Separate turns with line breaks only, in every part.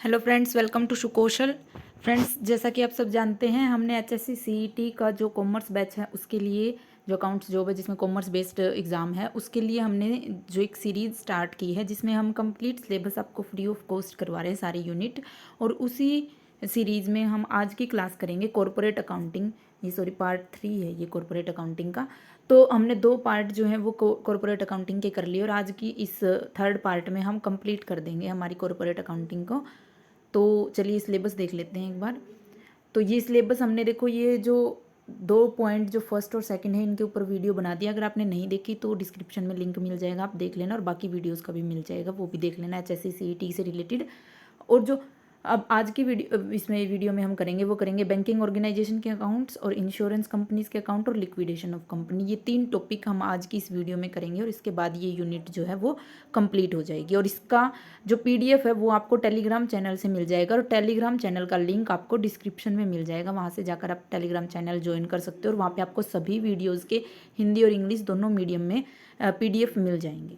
Hello friends, welcome to Sukaushal. Friends, जैसा कि आप सब जानते हैं, हमने एचएससी सीईटी का जो कॉमर्स बैच है उसके लिए जो अकाउंट्स जॉब है जिसमें कॉमर्स बेस्ड एग्ज़ाम है उसके लिए हमने जो एक सीरीज़ स्टार्ट की है जिसमें हम कंप्लीट सिलेबस आपको फ्री ऑफ कॉस्ट करवा रहे हैं सारे यूनिट। और उसी सीरीज़ में हम आज की क्लास करेंगे कॉरपोरेट अकाउंटिंग। ये सॉरी पार्ट 3 है ये कॉरपोरेट अकाउंटिंग का। तो हमने 2 पार्ट जो हैं वो कॉरपोरेट अकाउंटिंग के कर लिए और आज की इस थर्ड पार्ट में हम कंप्लीट कर देंगे हमारी कॉरपोरेट अकाउंटिंग को। तो चलिए सिलेबस देख लेते हैं एक बार। तो ये सिलेबस हमने देखो ये जो 2 पॉइंट जो फर्स्ट और सेकंड है इनके ऊपर वीडियो बना दिया। अगर आपने नहीं देखी तो डिस्क्रिप्शन में लिंक मिल जाएगा, आप देख लेना। और बाकी वीडियोस का भी मिल जाएगा, वो भी देख लेना एचएससी सीईटी से रिलेटेड। और जो अब आज की वीडियो में हम करेंगे वो करेंगे बैंकिंग ऑर्गेनाइजेशन के अकाउंट्स और इंश्योरेंस कंपनीज के अकाउंट और लिक्विडेशन ऑफ कंपनी। ये 3 टॉपिक हम आज की इस वीडियो में करेंगे और इसके बाद ये यूनिट जो है वो कंप्लीट हो जाएगी। और इसका जो पीडीएफ है वो आपको टेलीग्राम चैनल से मिल जाएगा और टेलीग्राम चैनल का लिंक आपको डिस्क्रिप्शन में मिल जाएगा। वहाँ से जाकर आप टेलीग्राम चैनल ज्वाइन कर सकते हो और वहाँ पर आपको सभी वीडियोज़ के हिंदी और इंग्लिश दोनों मीडियम में पीडीएफ मिल जाएंगे।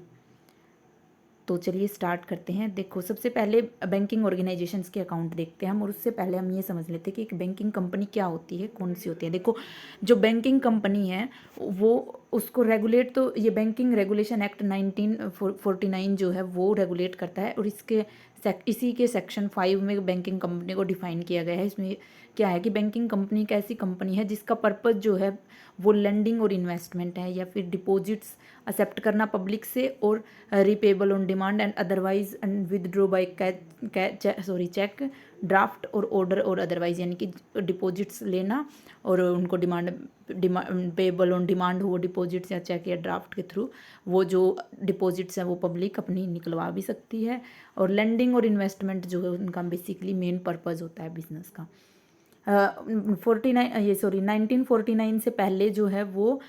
तो चलिए स्टार्ट करते हैं। देखो, सबसे पहले बैंकिंग ऑर्गेनाइजेशंस के अकाउंट देखते हैं हम, और उससे पहले हम ये समझ लेते हैं कि एक बैंकिंग कंपनी क्या होती है, कौन सी होती है। देखो, जो बैंकिंग कंपनी है वो उसको रेगुलेट, तो ये बैंकिंग रेगुलेशन एक्ट 1949 जो है वो रेगुलेट करता है। और इसी के सेक्शन 5 में बैंकिंग कंपनी को डिफाइन किया गया है। इसमें क्या है कि बैंकिंग कंपनी एक ऐसी कंपनी है जिसका पर्पज़ जो है वो लेंडिंग और इन्वेस्टमेंट है, या फिर डिपॉजिट्स एक्सेप्ट करना पब्लिक से और repayable on demand and otherwise and withdraw by cheque, draft और ऑर्डर और अदरवाइज, यानी कि डिपॉजिट्स लेना और उनको डिमांड पेबल ऑन डिमांड हो डिपॉजिट्स या चेक या ड्राफ्ट के थ्रू वो जो डिपॉजिट्स हैं वो पब्लिक अपनी निकलवा भी सकती है। और लेंडिंग और इन्वेस्टमेंट जो है उनका बेसिकली मेन पर्पज़ होता है बिजनेस का। 1949 से पहले जो है वो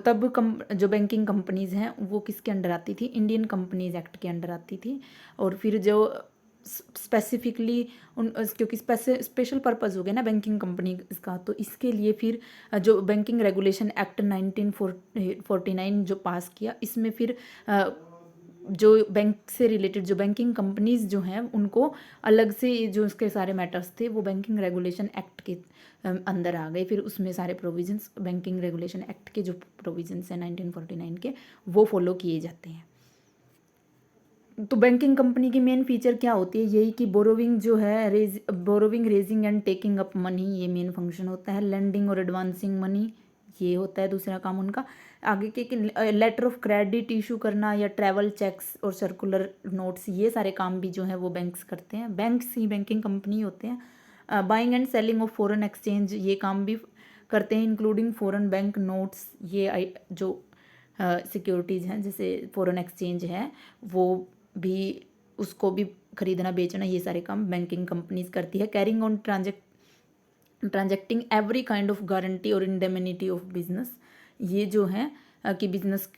तब जो बैंकिंग कंपनीज़ हैं वो किसके अंडर आती थी, इंडियन कंपनीज एक्ट के अंडर आती थी। और फिर जो स्पेसिफिकली क्योंकि स्पेशल पर्पज़ हो गया ना बैंकिंग कंपनी इसका, तो इसके लिए फिर जो बैंकिंग रेगुलेशन एक्ट 1949 जो पास किया, इसमें फिर जो बैंक से रिलेटेड जो बैंकिंग कंपनीज जो हैं उनको अलग से जो उसके सारे मैटर्स थे वो बैंकिंग रेगुलेशन एक्ट के अंदर आ गए। फिर उसमें सारे प्रोविजंस बैंकिंग रेगुलेशन एक्ट के जो प्रोविजंस हैं 1949 के वो फॉलो किए जाते हैं। तो बैंकिंग कंपनी की मेन फीचर क्या होती है, यही कि बोरोविंग जो है borrowing, raising and taking up money, ये मेन फंक्शन होता है। लेंडिंग और एडवांसिंग मनी, ये होता है दूसरा काम उनका। आगे के लेटर ऑफ क्रेडिट इशू करना या ट्रैवल चेक्स और सर्कुलर नोट्स, ये सारे काम भी जो है वो बैंक्स करते हैं। बैंक्स ही बैंकिंग कंपनी होते हैं। Buying and selling of foreign exchange, ये काम भी करते हैं, इंक्लूडिंग फॉरेन बैंक नोट्स। ये जो सिक्योरिटीज़ हैं जैसे फॉरेन एक्सचेंज है वो भी, उसको भी खरीदना बेचना, ये सारे काम बैंकिंग कंपनीज करती है। Carrying on transacting every kind of guarantee और इंडेमिनिटी ऑफ बिजनेस, ये जो है कि बिजनेस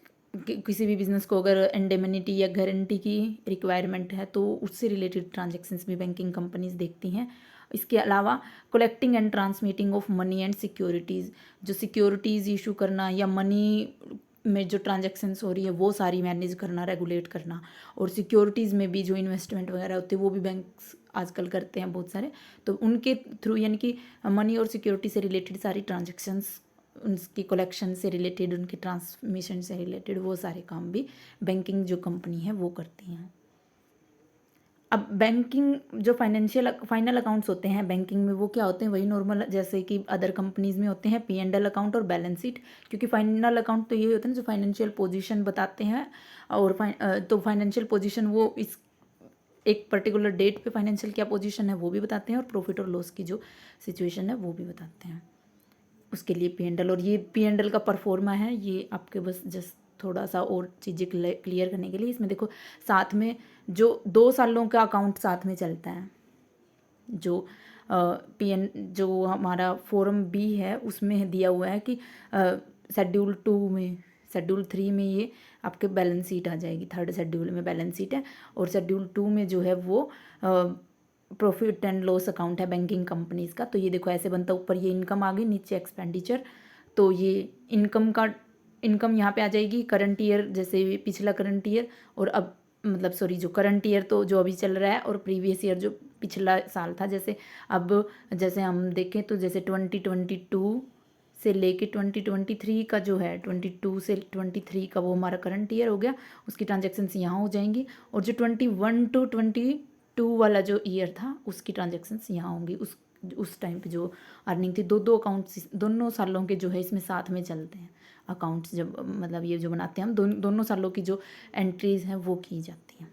किसी भी बिजनेस को अगर इंडेमिनिटी या गारंटी की रिक्वायरमेंट है तो उससे रिलेटेड ट्रांजेक्शन्स भी बैंकिंग कंपनीज देखती हैं। इसके अलावा collecting and transmitting of money and securities, जो सिक्योरिटीज़ इशू करना या मनी में जो ट्रांजेक्शन्स हो रही है वो सारी मैनेज करना, रेगुलेट करना। और सिक्योरिटीज़ में भी जो इन्वेस्टमेंट वगैरह होती है वो भी बैंक्स आजकल करते हैं बहुत सारे, तो उनके थ्रू यानी कि मनी और सिक्योरिटी से रिलेटेड सारी ट्रांजेक्शन्स, उनकी कलेक्शन से रिलेटेड, उनके ट्रांसमिशन से रिलेटेड वो सारे काम भी बैंकिंग जो कंपनी है वो करती हैं। अब बैंकिंग जो फाइनल अकाउंट्स होते हैं बैंकिंग में वो क्या होते हैं, वही नॉर्मल जैसे कि अदर कंपनीज में होते हैं, P&L अकाउंट और बैलेंस शीट। क्योंकि फाइनल अकाउंट तो ये होते हैं जो फाइनेंशियल पोजीशन बताते हैं। और तो फाइनेंशियल पोजीशन वो इस एक पर्टिकुलर डेट पे फाइनेंशियल क्या पोजीशन है वो भी बताते हैं, और प्रॉफिट और लॉस की जो सिचुएशन है वो भी बताते हैं। उसके लिए P&L, और ये P&L का परफॉर्मा है, ये आपके बस जस्ट थोड़ा सा और चीज़ें क्लियर करने के लिए। इसमें देखो साथ में जो 2 सालों का अकाउंट साथ में चलता है, जो जो हमारा फॉर्म बी है उसमें दिया हुआ है कि शेड्यूल 3 में ये आपके बैलेंस शीट आ जाएगी। 3rd शेड्यूल में बैलेंस शीट है, और शेड्यूल 2 में जो है वो प्रॉफिट एंड लॉस अकाउंट है बैंकिंग कंपनीज का। तो ये देखो ऐसे बनता है, ऊपर ये इनकम आ गई, नीचे एक्सपेंडिचर। तो ये इनकम यहाँ पे आ जाएगी करंट ईयर, जैसे पिछला करंट ईयर, और अब मतलब सॉरी जो करंट ईयर तो जो अभी चल रहा है, और प्रीवियस ईयर जो पिछला साल था। जैसे अब जैसे हम देखें तो जैसे 2022 से लेके 2023 का जो है, 22 से 23 का वो हमारा करंट ईयर हो गया, उसकी ट्रांजेक्शन्स यहाँ हो जाएंगी। और जो 21 टू 22 वाला जो ईयर था उसकी ट्रांजेक्शन्स यहाँ होंगी। उस टाइम पे जो अर्निंग थी, दो अकाउंट्स दोनों सालों के जो है इसमें साथ में चलते हैं अकाउंट्स, जब मतलब ये जो बनाते हैं हम दोनों सालों की जो एंट्रीज हैं वो की जाती हैं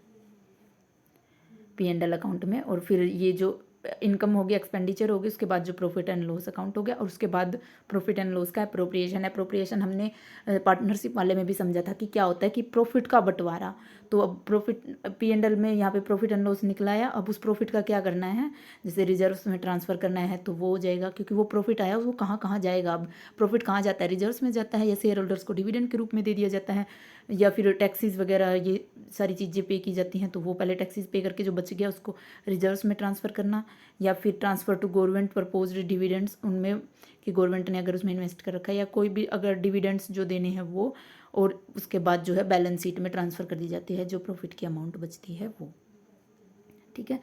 P&L अकाउंट में। और फिर ये जो इनकम होगी, एक्सपेंडिचर होगी, उसके बाद जो प्रॉफिट एंड लॉस अकाउंट हो गया, और उसके बाद प्रॉफिट एंड लॉस का अप्रोप्रिएशन है। अप्रोप्रिएशन हमने पार्टनरशिप वाले में भी समझा था कि क्या होता है कि प्रॉफिट का बंटवारा। तो अब प्रॉफिट P&L में यहाँ पे प्रॉफिट एंड लॉस निकला आया, अब उस प्रॉफिट का क्या करना है, जैसे रिजर्व्स में ट्रांसफ़र करना है तो वो हो जाएगा, क्योंकि वो प्रॉफिट आया वो कहाँ कहाँ जाएगा। अब प्रॉफिट कहाँ जाता है, रिजर्व्स में जाता है, या शेयर होल्डर्स को डिविडेंड के रूप में दे दिया जाता है, या फिर टैक्सेस वगैरह ये सारी चीज़ें पे की जाती हैं, तो वो पहले टैक्सेस पे करके जो बच गया उसको रिजर्व्स में ट्रांसफ़र करना, या फिर transfer to government proposed dividends, उनमें कि गवर्नमेंट ने अगर उसमें इन्वेस्ट कर रखा है, या कोई भी अगर डिविडेंड्स जो देने हैं वो, और उसके बाद जो है बैलेंस शीट में ट्रांसफ़र कर दी जाती है जो प्रॉफिट की अमाउंट बचती है वो। ठीक है।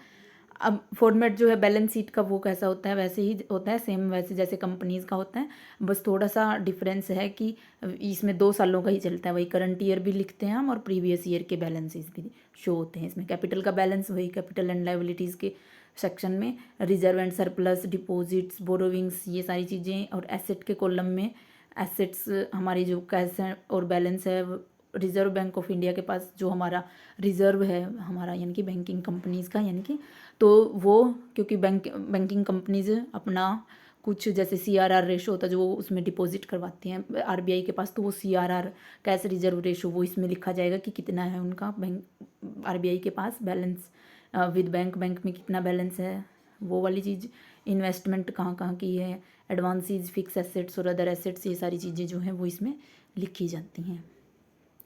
अब फॉर्मेट जो है बैलेंस शीट का वो कैसा होता है, वैसे ही होता है, सेम वैसे जैसे कंपनीज़ का होता है, बस थोड़ा सा डिफरेंस है कि इसमें 2 सालों का ही चलता है। वही करंट ईयर भी लिखते हैं हम, और प्रीवियस ईयर के बैलेंसेस भी शो होते हैं इसमें। कैपिटल का बैलेंस वही कैपिटल एंड लायबिलिटीज़ के सेक्शन में, reserve and surplus, deposits, borrowings, ये सारी चीज़ें, और एसेट के कॉलम में एसेट्स हमारी जो कैश है और बैलेंस है रिजर्व बैंक ऑफ इंडिया के पास जो हमारा रिजर्व है हमारा, यानी कि बैंकिंग कंपनीज़ का, यानी कि तो वो क्योंकि बैंकिंग कंपनीज अपना कुछ जैसे CRR रेशो होता है जो वो उसमें डिपॉजिट करवाती हैं RBI के पास, तो वो CRR कैश रिजर्व रेशो वो इसमें लिखा जाएगा कि कितना है उनका बैंक RBI के पास बैलेंस विद बैंक में कितना बैलेंस है, वो वाली चीज़। इन्वेस्टमेंट कहाँ कहाँ की है, एडवांसीज, फिक्स एसेट्स और अदर एसेट्स, ये सारी चीज़ें जो हैं वो इसमें लिखी जाती हैं।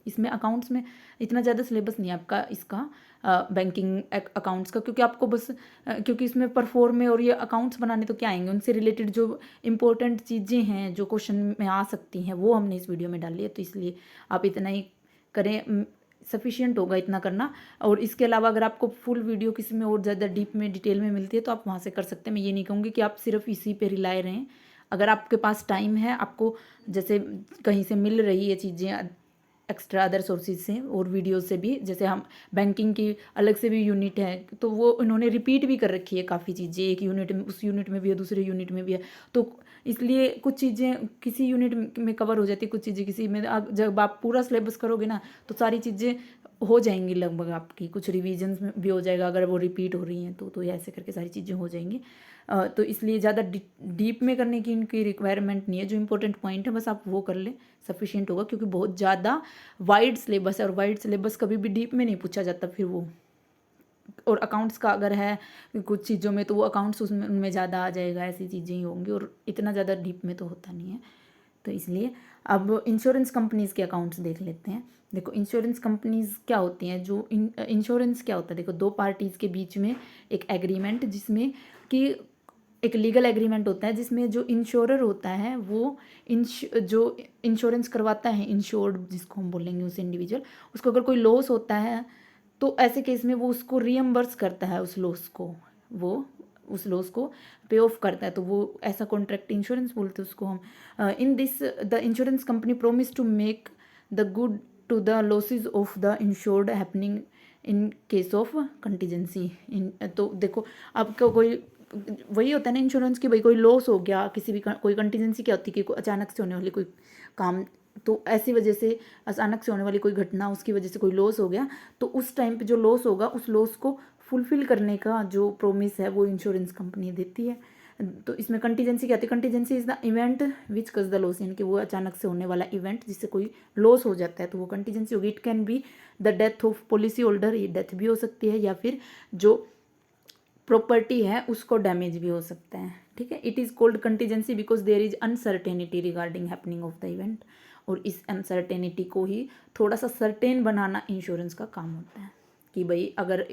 इसमें अकाउंट्स में इतना ज़्यादा सिलेबस नहीं है आपका इसका बैंकिंग अकाउंट्स का, क्योंकि आपको बस क्योंकि इसमें परफॉर्म में और ये अकाउंट्स बनाने तो क्या आएंगे, उनसे रिलेटेड जो इंपॉर्टेंट चीज़ें हैं जो क्वेश्चन में आ सकती हैं वो हमने इस वीडियो में डाली है, तो इसलिए आप इतना ही करें, सफिशिएंट होगा इतना करना। और इसके अलावा अगर आपको फुल वीडियो किसी में और ज़्यादा डीप में डिटेल में मिलती है तो आप वहाँ से कर सकते हैं। मैं ये नहीं कहूँगी कि आप सिर्फ इसी पे रिलाय रहें। अगर आपके पास टाइम है, आपको जैसे कहीं से मिल रही है चीज़ें एक्स्ट्रा अदर सोर्सेज से और वीडियोस से भी, जैसे हम बैंकिंग की अलग से भी यूनिट है तो वो उन्होंने रिपीट भी कर रखी है काफ़ी चीज़ें, एक यूनिट में उस यूनिट में भी है, दूसरे यूनिट में भी है, तो इसलिए कुछ चीज़ें किसी यूनिट में कवर हो जाती है, कुछ चीज़ें किसी में। जब आप पूरा सिलेबस करोगे ना तो सारी चीज़ें हो जाएंगी लगभग आपकी, कुछ रिविजन्स में भी हो जाएगा अगर वो रिपीट हो रही हैं तो ये ऐसे करके सारी चीज़ें हो जाएंगी। तो इसलिए ज़्यादा डीप में करने की इनकी रिक्वायरमेंट नहीं है, जो इंपॉर्टेंट पॉइंट है बस आप वो कर लें, सफिशिएंट होगा, क्योंकि बहुत ज़्यादा वाइड सिलेबस है और वाइड सिलेबस कभी भी डीप में नहीं पूछा जाता फिर वो। और अकाउंट्स का अगर है कुछ चीज़ों में तो वो अकाउंट्स उसमें उनमें ज़्यादा आ जाएगा, ऐसी चीज़ें ही होंगी, और इतना ज़्यादा डीप में तो होता नहीं है। तो इसलिए अब इंश्योरेंस कंपनीज़ के अकाउंट्स देख लेते हैं। देखो इंश्योरेंस कंपनीज़ क्या होती हैं, जो इंश्योरेंस क्या होता है, देखो दो पार्टीज़ के बीच में एक एग्रीमेंट, जिसमें कि एक लीगल एग्रीमेंट होता है जिसमें जो इंश्योरर होता है वो जो इंश्योरेंस करवाता है, इंश्योर्ड जिसको हम बोलेंगे उस इंडिविजुअल, उसको अगर कोई लॉस होता है तो ऐसे केस में वो उसको रीएम्बर्स करता है, उस लॉस को वो उस लॉस को पे ऑफ करता है, तो वो ऐसा कॉन्ट्रैक्ट इंश्योरेंस बोलते हैं उसको हम। In this the insurance company promise to make the good to the losses of the insured happening in case of contingency. तो देखो आपका कोई वही होता है ना इंश्योरेंस की, भाई कोई लॉस हो गया किसी भी, कोई कंटीजेंसी क्या होती है कि कोई अचानक से होने वाली कोई काम, तो ऐसी वजह से अचानक से होने वाली कोई घटना, उसकी वजह से कोई लॉस हो गया, तो उस टाइम पे जो लॉस होगा उस लॉस को फुलफिल करने का जो प्रोमिस है वो इंश्योरेंस कंपनी देती है। तो इसमें कंटीजेंसी क्या होती है, contingency is the event which कज द लॉस, यानी कि वो अचानक से होने वाला इवेंट जिससे कोई लॉस हो जाता है तो वो कंटीजेंसी होगी। It can be the death of policy holder, ये डेथ भी हो सकती है, या फिर जो प्रॉपर्टी है उसको डैमेज भी हो सकता है। ठीक है, it is called contingency because there is uncertainty regarding happening of the event, और इस अनसर्टेनिटी को ही थोड़ा सा सर्टेन बनाना इंश्योरेंस का काम होता है कि भाई अगर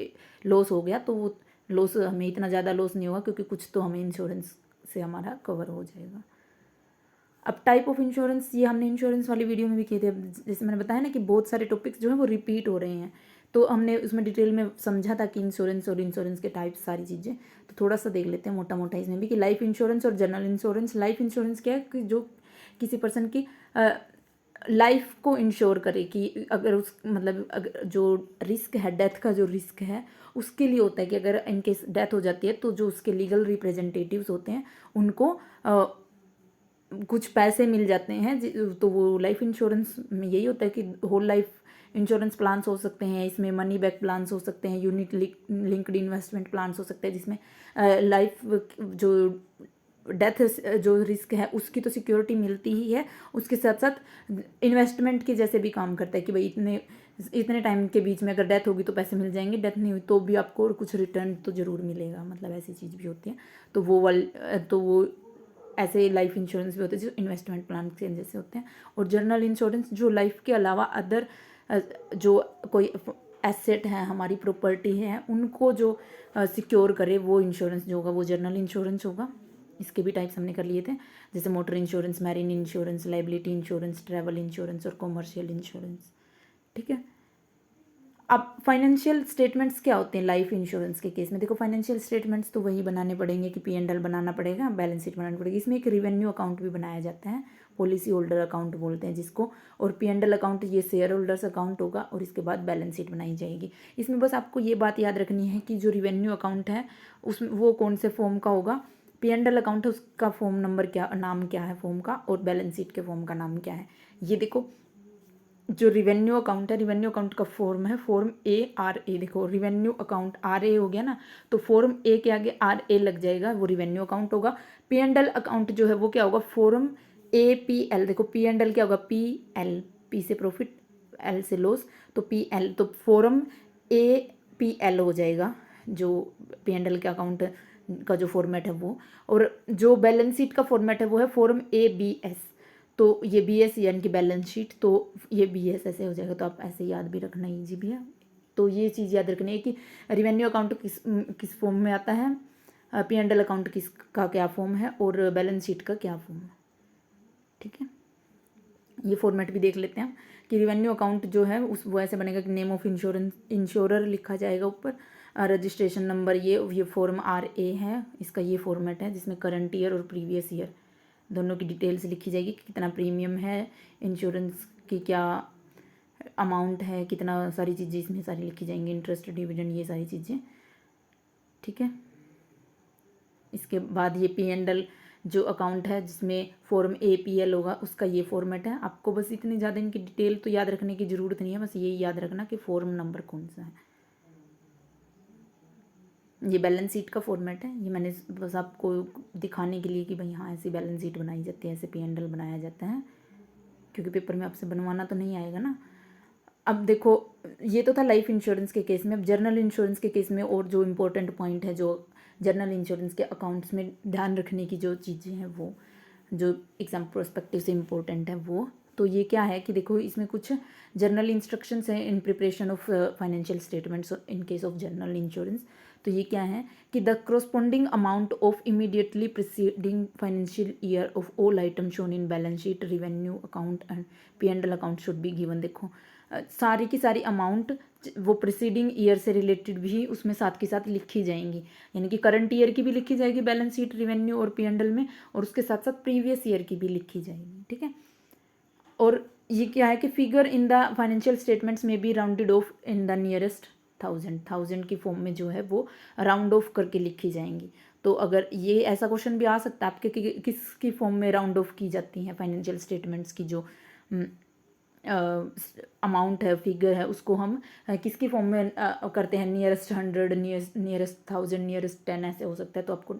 लॉस हो गया तो वो लॉस हमें इतना ज़्यादा लॉस नहीं होगा क्योंकि कुछ तो हमें इंश्योरेंस से हमारा कवर हो जाएगा। अब टाइप ऑफ इंश्योरेंस, ये हमने इंश्योरेंस वाली वीडियो में भी किए थे, जैसे मैंने बताया ना कि बहुत सारे टॉपिक्स जो हैं वो रिपीट हो रहे हैं, तो हमने उसमें डिटेल में समझा था कि इंश्योरेंस और इंश्योरेंस के टाइप्स सारी चीज़ें, तो थोड़ा सा देख लेते हैं मोटा मोटा इसमें भी कि लाइफ इंश्योरेंस और जनरल इंश्योरेंस। लाइफ इंश्योरेंस क्या है कि जो किसी पर्सन की लाइफ को इंश्योर करे कि अगर उस मतलब अगर जो रिस्क है, डेथ का जो रिस्क है उसके लिए होता है कि अगर इनकेस डेथ हो जाती है तो जो उसके लीगल रिप्रेजेंटेटिव्स होते हैं उनको कुछ पैसे मिल जाते हैं। तो वो लाइफ इंश्योरेंस में यही होता है कि होल लाइफ इंश्योरेंस प्लान्स हो सकते हैं, इसमें मनी बैक प्लान्स हो सकते हैं, यूनिट लिंक्ड इन्वेस्टमेंट प्लान्स हो सकते हैं, जिसमें लाइफ जो डेथ जो रिस्क है उसकी तो सिक्योरिटी मिलती ही है, उसके साथ साथ इन्वेस्टमेंट के जैसे भी काम करता है कि भाई इतने टाइम के बीच में अगर डेथ होगी तो पैसे मिल जाएंगे, डेथ नहीं हुई तो भी आपको कुछ रिटर्न तो ज़रूर मिलेगा, मतलब ऐसी चीज़ भी होती है। तो वो ऐसे लाइफ इंश्योरेंस भी होते हैं जो इन्वेस्टमेंट प्लान के जैसे होते हैं। और जनरल इंश्योरेंस जो लाइफ के अलावा अदर जो कोई एसेट है, हमारी प्रॉपर्टी है, उनको जो सिक्योर करे वो इंश्योरेंस जो होगा वो जनरल इंश्योरेंस होगा। इसके भी टाइप्स हमने कर लिए थे, जैसे motor insurance, marine insurance, liability insurance, travel insurance और कॉमर्शियल इंश्योरेंस। ठीक है। अब फाइनेंशियल स्टेटमेंट्स क्या होते हैं लाइफ इंश्योरेंस के केस में? देखो फाइनेंशियल स्टेटमेंट्स तो वही बनाने पड़ेंगे कि P&L बनाना पड़ेगा, बैलेंस शीट बनानी पड़ेगी। इसमें एक रिवेन्यू अकाउंट भी बनाया जाता है, पॉलिसी होल्डर अकाउंट बोलते हैं जिसको, और P&L अकाउंट ये शेयर होल्डर्स अकाउंट होगा, और इसके बाद बैलेंस शीट बनाई जाएगी। इसमें बस आपको ये बात याद रखनी है कि जो रिवेन्यू अकाउंट है उसमें वो कौन से फॉर्म का होगा, P&L अकाउंट है उसका फॉर्म नंबर क्या, नाम क्या है फॉर्म का, और बैलेंस शीट के फॉर्म का नाम क्या है। ये देखो जो रिवेन्यू अकाउंट है, रिवेन्यू अकाउंट का फॉर्म है फॉर्म ARA। देखो रिवेन्यू अकाउंट RA हो गया ना, तो फॉर्म A के आगे RA लग जाएगा, वो रिवेन्यू अकाउंट होगा। P&L अकाउंट जो है वो क्या होगा, फॉर्म APL। देखो P&L क्या होगा, PL, P से प्रॉफिट, L से लॉस, तो PL, तो फॉर्म APL हो जाएगा जो P&L के अकाउंट का जो फॉर्मेट है वो। और जो बैलेंस शीट का फॉर्मेट है वो है फॉर्म ABS। तो ये BS यानी कि बैलेंस शीट, तो ये BS ऐसे हो जाएगा, तो आप ऐसे याद भी रखना ईजी भी है। तो ये चीज़ याद रखनी है कि रिवेन्यू अकाउंट किस फॉर्म में आता है, P&L अकाउंट किसका क्या फॉर्म है, और बैलेंस शीट का क्या फॉर्म है। ठीक है, ये फॉर्मेट भी देख लेते हैं कि रिवेन्यू अकाउंट जो है उस वो ऐसे बनेगा कि नेम ऑफ इंश्योरर लिखा जाएगा ऊपर, रजिस्ट्रेशन नंबर, ये फॉर्म RA है, इसका ये फॉर्मेट है जिसमें करंट ईयर और प्रीवियस ईयर दोनों की डिटेल्स लिखी जाएगी कि कितना प्रीमियम है, इंश्योरेंस की क्या अमाउंट है, कितना, सारी चीज़ें इसमें सारी लिखी जाएंगी, इंटरेस्ट, डिविडेंड, ये सारी चीज़ें। ठीक है, इसके बाद ये P&L जो अकाउंट है जिसमें फॉर्म APL होगा उसका ये फॉर्मेट है। आपको बस इतनी ज़्यादा इनकी डिटेल तो याद रखने की ज़रूरत नहीं है, बस यही याद रखना कि फॉर्म नंबर कौन सा है। ये बैलेंस शीट का फॉर्मेट है, ये मैंने बस आपको दिखाने के लिए कि भाई हाँ ऐसी बैलेंस शीट बनाई जाती है, ऐसे P&L बनाया जाता है, क्योंकि पेपर में आपसे बनवाना तो नहीं आएगा ना। अब देखो ये तो था लाइफ इंश्योरेंस के केस में। अब जनरल इंश्योरेंस के केस में और जो इम्पोर्टेंट पॉइंट है जो जनरल इंश्योरेंस के अकाउंट्स में ध्यान रखने की जो चीज़ें हैं वो जो एग्जाम प्रोस्पेक्टिव से इम्पोर्टेंट है वो, तो ये क्या है कि देखो इसमें कुछ जनरल इंस्ट्रक्शंस हैं in preparation of financial statements in case of general insurance. तो ये क्या है कि the corresponding amount of immediately preceding financial year of all item shown in balance sheet, revenue account and P&L account should be given. देखो सारी की सारी amount वो प्रिसीडिंग ईयर से रिलेटेड भी उसमें साथ के साथ लिखी जाएंगी, यानी कि करंट ईयर की भी लिखी जाएगी बैलेंस शीट, रिवेन्यू और P&L में, और उसके साथ साथ प्रीवियस ईयर की भी लिखी जाएगी। ठीक है, और ये क्या है कि figure in the financial statements में be rounded off in the nearest 1000 की फॉर्म में जो है वो राउंड ऑफ करके लिखी जाएंगी। तो अगर ये ऐसा क्वेश्चन भी आ सकता है आपके कि किसकी फॉर्म में राउंड ऑफ की जाती है फाइनेंशियल स्टेटमेंट्स की जो अमाउंट है, फिगर है, उसको हम किसकी फॉर्म में करते हैं, नियरेस्ट 100, नियरेस्ट 1000, नियरेस्ट 10, ऐसे हो सकता है। तो आपको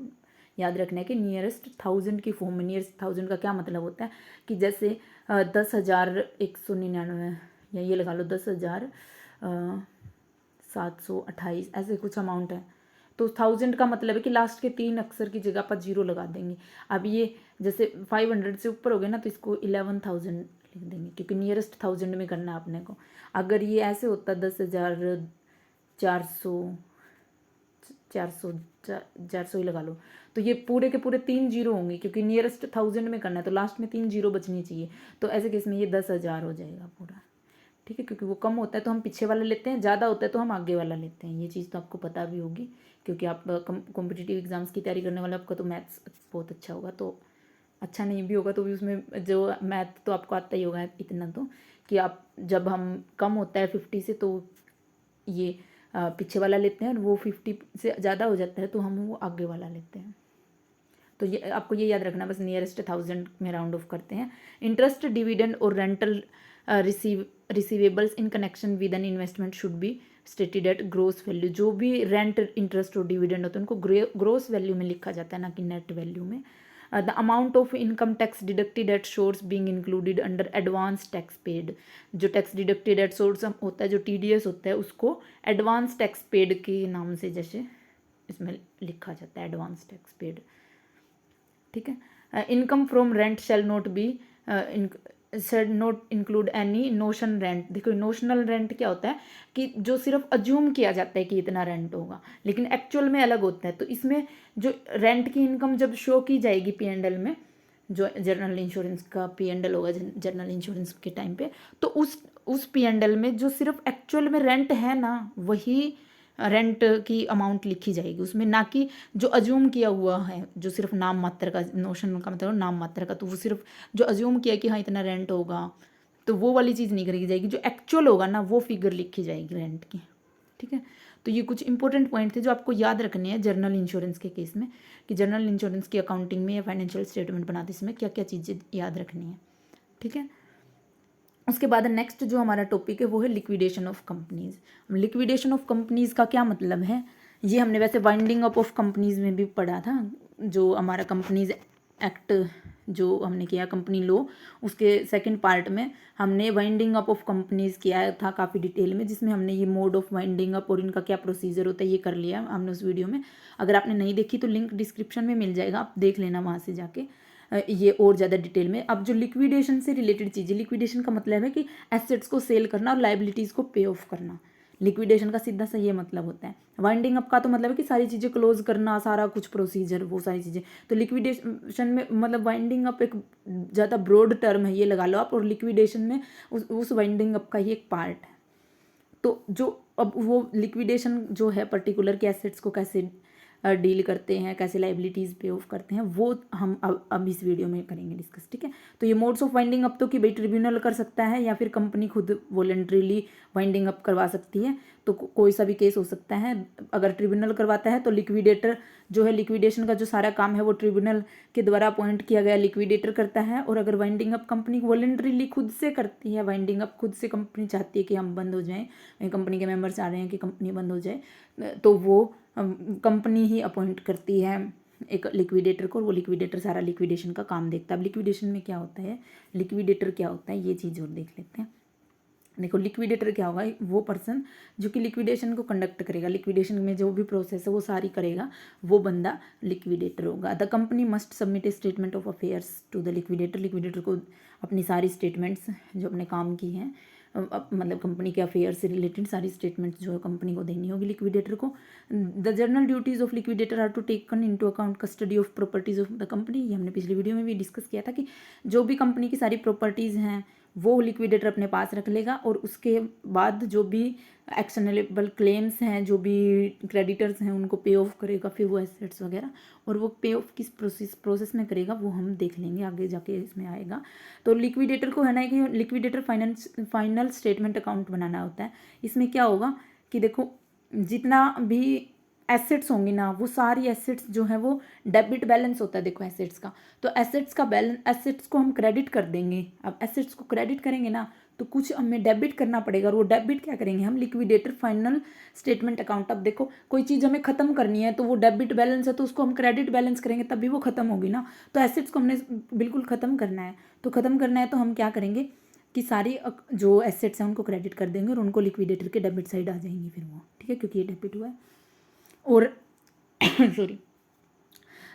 याद रखना है कि नियरेस्ट 1000 की फॉर्म में, नियरेस्ट 1000 का क्या मतलब होता है कि जैसे 10,199 या ये लगा लो 10,728 ऐसे कुछ अमाउंट है, तो 1000 का मतलब है कि लास्ट के 3 अक्षर की जगह पर 0 लगा देंगे। अब ये जैसे 500 से ऊपर हो गए ना तो इसको 11,000 लिख देंगे, क्योंकि नियरेस्ट 1000 में करना है अपने को। अगर ये ऐसे होता 10,400 400 ही लगा लो, तो ये पूरे के पूरे 3 जीरो होंगे, क्योंकि नियरेस्ट 1000 में करना है तो लास्ट में 3 जीरो बचनी चाहिए। तो ऐसे केस में ये 10,000 हो जाएगा पूरा। ठीक है, क्योंकि वो कम होता है तो हम पीछे वाला लेते हैं, ज़्यादा होता है तो हम आगे वाला लेते हैं। ये चीज़ तो आपको पता भी होगी, क्योंकि आप कॉम्पिटिटिव एग्जाम्स की तैयारी करने वाले, आपका तो मैथ्स बहुत अच्छा होगा। तो अच्छा नहीं भी होगा तो भी उसमें जो मैथ तो आपको आता ही होगा इतना तो, कि आप जब हम कम होता है 50 से तो ये पीछे वाला लेते हैं, और वो 50 से ज़्यादा हो जाता है तो हम वो आगे वाला लेते हैं। तो ये आपको ये याद रखना, बस नियरेस्ट 1000 में राउंड ऑफ करते हैं। इंटरेस्ट, डिविडेंड और rental receivables in connection with an investment should be stated at gross value. जो भी रेंट, इंटरेस्ट और डिविडेंड होते हैं उनको ग्रोस वैल्यू में लिखा जाता है, ना कि नेट वैल्यू में। The amount of income tax deducted at source being included under advance tax paid. जो टैक्स डिडक्टेड एट सोर्स होता है, जो TDS होता है, उसको एडवांस टैक्स पेड के नाम से जैसे इसमें लिखा जाता है, एडवांस टैक्स पेड। ठीक है। Income from rent shall not include any notion rent. देखो नोशनल रेंट क्या होता है कि जो सिर्फ अज्यूम किया जाता है कि इतना रेंट होगा, लेकिन एक्चुअल में अलग होता है। तो इसमें जो रेंट की इनकम जब शो की जाएगी P&L में, जो जनरल इंश्योरेंस का P&L होगा जनरल इंश्योरेंस के टाइम पे, तो उस P&L में जो सिर्फ एक्चुअल में रेंट है ना, वही रेंट की अमाउंट लिखी जाएगी उसमें, ना कि जो अज्यूम किया हुआ है, जो सिर्फ नाम मात्र का, नोशन का मतलब नाम मात्र का, तो वो सिर्फ जो अज्यूम किया कि हाँ इतना रेंट होगा, तो वो वाली चीज़ नहीं करी जाएगी। जो एक्चुअल होगा ना वो फिगर लिखी जाएगी रेंट की। ठीक है, तो ये कुछ इंपॉर्टेंट पॉइंट थे जो आपको याद रखने हैं जर्नल इंश्योरेंस के केस में, कि जर्नल इंश्योरेंस की अकाउंटिंग में या फाइनेंशियल स्टेटमेंट बनाते समय क्या क्या चीज़ें याद रखनी है। ठीक है, उसके बाद नेक्स्ट जो हमारा टॉपिक है वो है liquidation of companies. Liquidation of companies का क्या मतलब है, ये हमने वैसे वाइंडिंग अप ऑफ कंपनीज में भी पढ़ा था। जो हमारा कंपनीज एक्ट जो हमने किया, कंपनी लॉ, उसके सेकंड पार्ट में हमने वाइंडिंग अप ऑफ कंपनीज किया था काफ़ी डिटेल में, जिसमें हमने ये मोड ऑफ वाइंडिंग अप और इनका क्या प्रोसीजर होता है ये कर लिया हमने उस वीडियो में। अगर आपने नहीं देखी तो लिंक डिस्क्रिप्शन में मिल जाएगा, आप देख लेना वहाँ से जाके ये और ज़्यादा डिटेल में। अब जो लिक्विडेशन से रिलेटेड चीज़ें, लिक्विडेशन का मतलब है कि एसेट्स को सेल करना और लाइबिलिटीज़ को पे ऑफ करना। लिक्विडेशन का सीधा सा ये मतलब होता है। वाइंडिंग अप का तो मतलब है कि सारी चीज़ें क्लोज करना, सारा कुछ प्रोसीजर, वो सारी चीज़ें। तो लिक्विडेशन में मतलब वाइंडिंग अप एक ज़्यादा ब्रॉड टर्म है, ये लगा लो आप, और लिक्विडेशन में उस वाइंडिंग अप का ही एक पार्ट है। तो जो अब वो लिक्विडेशन जो है पर्टिकुलर के एसेट्स को कैसे डील करते हैं, कैसे लाइबिलिटीज़ पे ऑफ करते हैं, वो हम अब इस वीडियो में करेंगे डिस्कस। ठीक है, तो ये मोड्स ऑफ वाइंडिंग अप तो कि भाई ट्रिब्यूनल कर सकता है या फिर कंपनी खुद वॉलंटरीली वाइंडिंग अप करवा सकती है। तो कोई सा भी केस हो सकता है। अगर ट्रिब्यूनल करवाता है तो लिक्विडेटर जो है, लिक्विडेशन का जो सारा काम है वो ट्रिब्यूनल के द्वारा अपॉइंट किया गया लिक्विडेटर करता है। और अगर वाइंडिंग अप कंपनी वॉलंटरीली खुद से करती है, वाइंडिंग अप खुद से कंपनी चाहती है कि हम बंद हो जाएं, कंपनी के मेंबर चाह रहे हैं कि कंपनी बंद हो जाए, तो वो कंपनी ही अपॉइंट करती है एक लिक्विडेटर को, और वो लिक्विडेटर सारा लिक्विडेशन का काम देखता है। अब लिक्विडेशन में क्या होता है, लिक्विडेटर क्या होता है, ये चीज़ और देख लेते हैं। देखो लिक्विडेटर क्या होगा, वो पर्सन जो कि लिक्विडेशन को कंडक्ट करेगा, लिक्विडेशन में जो भी प्रोसेस है वो सारी करेगा, वो बंदा लिक्विडेटर होगा। The company must submit a statement of affairs to the liquidator. Liquidator को अपनी सारी स्टेटमेंट्स जो अपने काम की हैं, मतलब कंपनी के अफेयर से रिलेटेड सारी स्टेटमेंट्स जो है कंपनी को देनी होगी लिक्विडेटर को। The general duties of liquidator are to taken into account custody of properties of the company. ये हमने पिछली वीडियो में भी डिस्कस किया था कि जो भी कंपनी की सारी प्रॉपर्टीज़ हैं वो लिक्विडेटर अपने पास रख लेगा, और उसके बाद जो भी एक्शनेबल क्लेम्स हैं, जो भी क्रेडिटर्स हैं, उनको पे ऑफ करेगा। फिर वो एसेट्स वगैरह, और वो पे ऑफ किस प्रोसेस में करेगा वो हम देख लेंगे आगे जाके, इसमें आएगा। तो लिक्विडेटर को है ना कि लिक्विडेटर फाइनल स्टेटमेंट अकाउंट बनाना होता है। इसमें क्या होगा कि देखो जितना भी एसेट्स होंगी ना, वो सारी एसेट्स जो है वो डेबिट बैलेंस होता है देखो एसेट्स का। तो एसेट्स का बैलेंस, एसेट्स को हम क्रेडिट कर देंगे। अब एसेट्स को क्रेडिट करेंगे ना तो कुछ हमें डेबिट करना पड़ेगा, और वो डेबिट क्या करेंगे हम, लिक्विडेटर फाइनल स्टेटमेंट अकाउंट। अब देखो कोई चीज़ हमें खत्म करनी है तो वो डेबिट बैलेंस है, तो उसको हम क्रेडिट बैलेंस करेंगे तभी वो खत्म होगी ना। तो एसेट्स को हमने बिल्कुल ख़त्म करना है, तो ख़त्म करना है तो हम क्या करेंगे कि सारी जो एसेट्स हैं उनको क्रेडिट कर देंगे, और उनको लिक्विडेटर के डेबिट साइड आ जाएंगी फिर वो। ठीक है, क्योंकि ये डेबिट हुआ है। और सॉरी,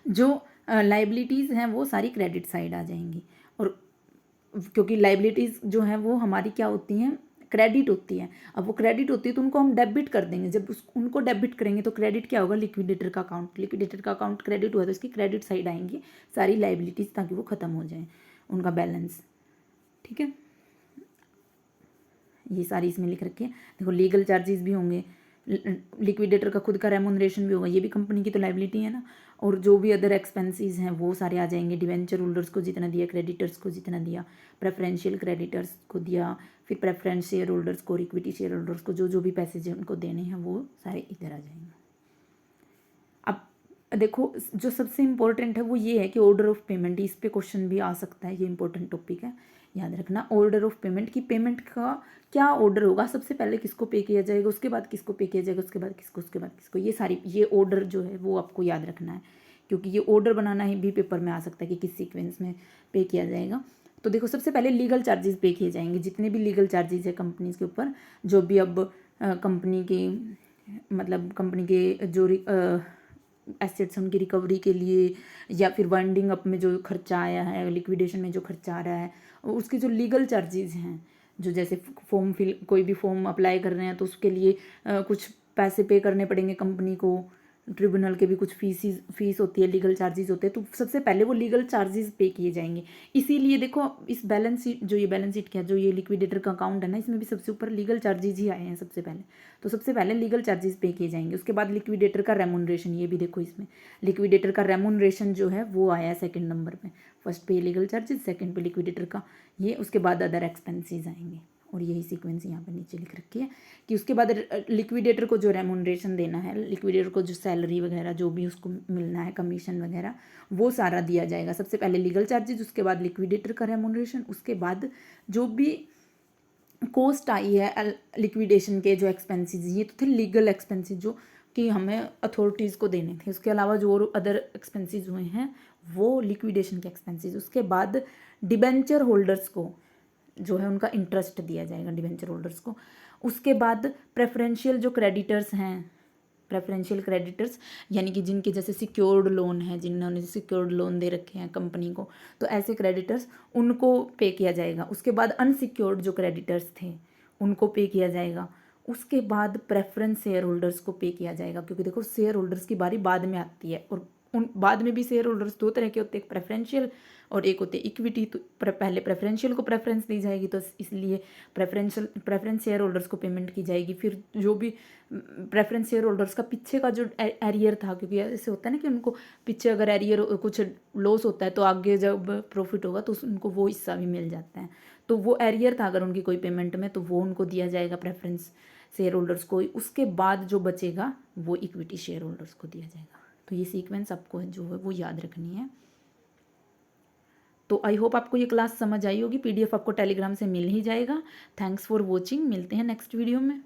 जो लाइबिलिटीज़ हैं वो सारी क्रेडिट साइड आ जाएंगी। और क्योंकि लाइबिलिटीज़ जो हैं वो हमारी क्या होती हैं, क्रेडिट होती है। अब वो क्रेडिट होती है तो उनको हम डेबिट कर देंगे। जब उनको डेबिट करेंगे तो क्रेडिट क्या होगा, लिक्विडेटर का अकाउंट। लिक्विडेटर का अकाउंट क्रेडिट हुआ तो इसकी क्रेडिट साइड आएंगी सारी लाइबिलिटीज़, ताकि वो ख़त्म हो जाए उनका बैलेंस। ठीक है, ये सारी इसमें लिख रखी है। देखो लीगल चार्जेस भी होंगे, लिक्विडेटर का खुद का रेमुनरेशन भी होगा, ये भी कंपनी की तो लाइबिलिटी है ना। और जो भी अदर एक्सपेंसेस हैं वो सारे आ जाएंगे। डिवेंचर होल्डर्स को जितना दिया, क्रेडिटर्स को जितना दिया, प्रेफरेंशियल क्रेडिटर्स को दिया, फिर प्रेफरेंस शेयर होल्डर्स को, इक्विटी शेयर होल्डर्स को जो भी पैसे जो उनको देने हैं वो सारे इधर आ जाएंगे। अब देखो जो सबसे इम्पोर्टेंट है वो ये है कि ऑर्डर ऑफ पेमेंट, इस पे क्वेश्चन भी आ सकता है, ये इंपॉर्टेंट टॉपिक है, याद रखना। ऑर्डर ऑफ पेमेंट की पेमेंट का क्या ऑर्डर होगा, सबसे पहले किसको पे किया जाएगा, उसके बाद किसको पे किया जाएगा, उसके बाद किसको, उसके बाद किसको, ये सारी ये ऑर्डर जो है वो आपको याद रखना है, क्योंकि ये ऑर्डर बनाना ही भी पेपर में आ सकता है कि किस सीक्वेंस में पे किया जाएगा। तो देखो सबसे पहले लीगल चार्जेस पे किए जाएंगे, जितने भी लीगल चार्जेस है कंपनीज के ऊपर, जो भी अब कंपनी के मतलब कंपनी के जो एसेट्स उनकी रिकवरी के लिए या फिर वाइंडिंग अप में जो खर्चा आया है, लिक्विडेशन में जो खर्चा आ रहा है, उसके जो लीगल चार्जेस हैं, जो जैसे फॉर्म फिल कोई भी फॉर्म अप्लाई कर रहे हैं तो उसके लिए कुछ पैसे पे करने पड़ेंगे कंपनी को, ट्रिब्यूनल के भी कुछ फीस होती है, लीगल चार्जेस होते हैं, तो सबसे पहले वो लीगल चार्जेस पे किए जाएंगे। इसीलिए देखो इस बैलेंस शीट, जो ये बैलेंस शीट क्या, जो ये लिक्विडेटर का अकाउंट है ना, इसमें भी सबसे ऊपर लीगल चार्जेस ही आए हैं सबसे पहले। तो सबसे पहले लीगल चार्जेस पे किए जाएंगे, उसके बाद लिक्विडेटर का रेमुनरेशन, ये भी देखो इसमें लिक्विडेटर का रेमुनरेशन जो है वो आया सेकंड नंबर पे। फर्स्ट पे लीगल चार्जेस, सेकंड पे लिक्विडेटर का ये, उसके बाद अदर एक्सपेंसेस आएंगे। और यही सीक्वेंस यहाँ पे नीचे लिख रखी है कि उसके बाद लिक्विडेटर को जो रेमुनरेशन देना है, लिक्विडेटर को जो सैलरी वगैरह जो भी उसको मिलना है, कमीशन वगैरह, वो सारा दिया जाएगा। सबसे पहले लीगल चार्जेस, उसके बाद लिक्विडेटर का रेमुनरेशन, उसके बाद जो भी कॉस्ट आई है लिक्विडेशन के जो एक्सपेंसेस, ये तो थे लीगल एक्सपेंसेस जो कि हमें अथॉरिटीज़ को देने थे। उसके अलावा जो और अदर एक्सपेंसेस हुए हैं वो लिक्विडेशन के एक्सपेंसेस। उसके बाद डिबेंचर होल्डर्स को जो है उनका इंटरेस्ट दिया जाएगा, डिबेंचर होल्डर्स को। उसके बाद प्रेफरेंशियल जो क्रेडिटर्स हैं, प्रेफरेंशियल क्रेडिटर्स यानी कि जिनके जैसे सिक्योर्ड लोन है, जिन्होंने सिक्योर्ड लोन दे रखे हैं कंपनी को, तो ऐसे क्रेडिटर्स उनको पे किया जाएगा। उसके बाद अनसिक्योर्ड जो क्रेडिटर्स थे उनको पे किया जाएगा। उसके बाद प्रेफरेंस शेयर होल्डर्स को पे किया जाएगा, क्योंकि देखो शेयर होल्डर्स की बारी बाद में आती है, और उन बाद में भी शेयर होल्डर्स दो तरह के होते हैं, एक प्रेफरेंशियल और एक होते इक्विटी। तो पहले प्रेफरेंशियल को प्रेफरेंस दी जाएगी, तो इसलिए प्रेफरेंस शेयर होल्डर्स को पेमेंट की जाएगी। फिर जो भी प्रेफरेंस शेयर होल्डर्स का पीछे का जो एरियर था, क्योंकि ऐसे होता है ना कि उनको पीछे अगर एरियर कुछ लॉस होता है तो आगे जब प्रॉफिट होगा तो उनको वो हिस्सा भी मिल जाता है। तो वो एरियर था अगर उनकी कोई पेमेंट में, तो वो उनको दिया जाएगा प्रेफरेंस शेयर होल्डर्स को। उसके बाद जो बचेगा वो इक्विटी शेयर होल्डर्स को दिया जाएगा। तो ये सीक्वेंस आपको जो है वो याद रखनी है। तो आई होप आपको ये क्लास समझ आई होगी। पीडीएफ आपको टेलीग्राम से मिल ही जाएगा। थैंक्स फॉर वॉचिंग, मिलते हैं नेक्स्ट वीडियो में।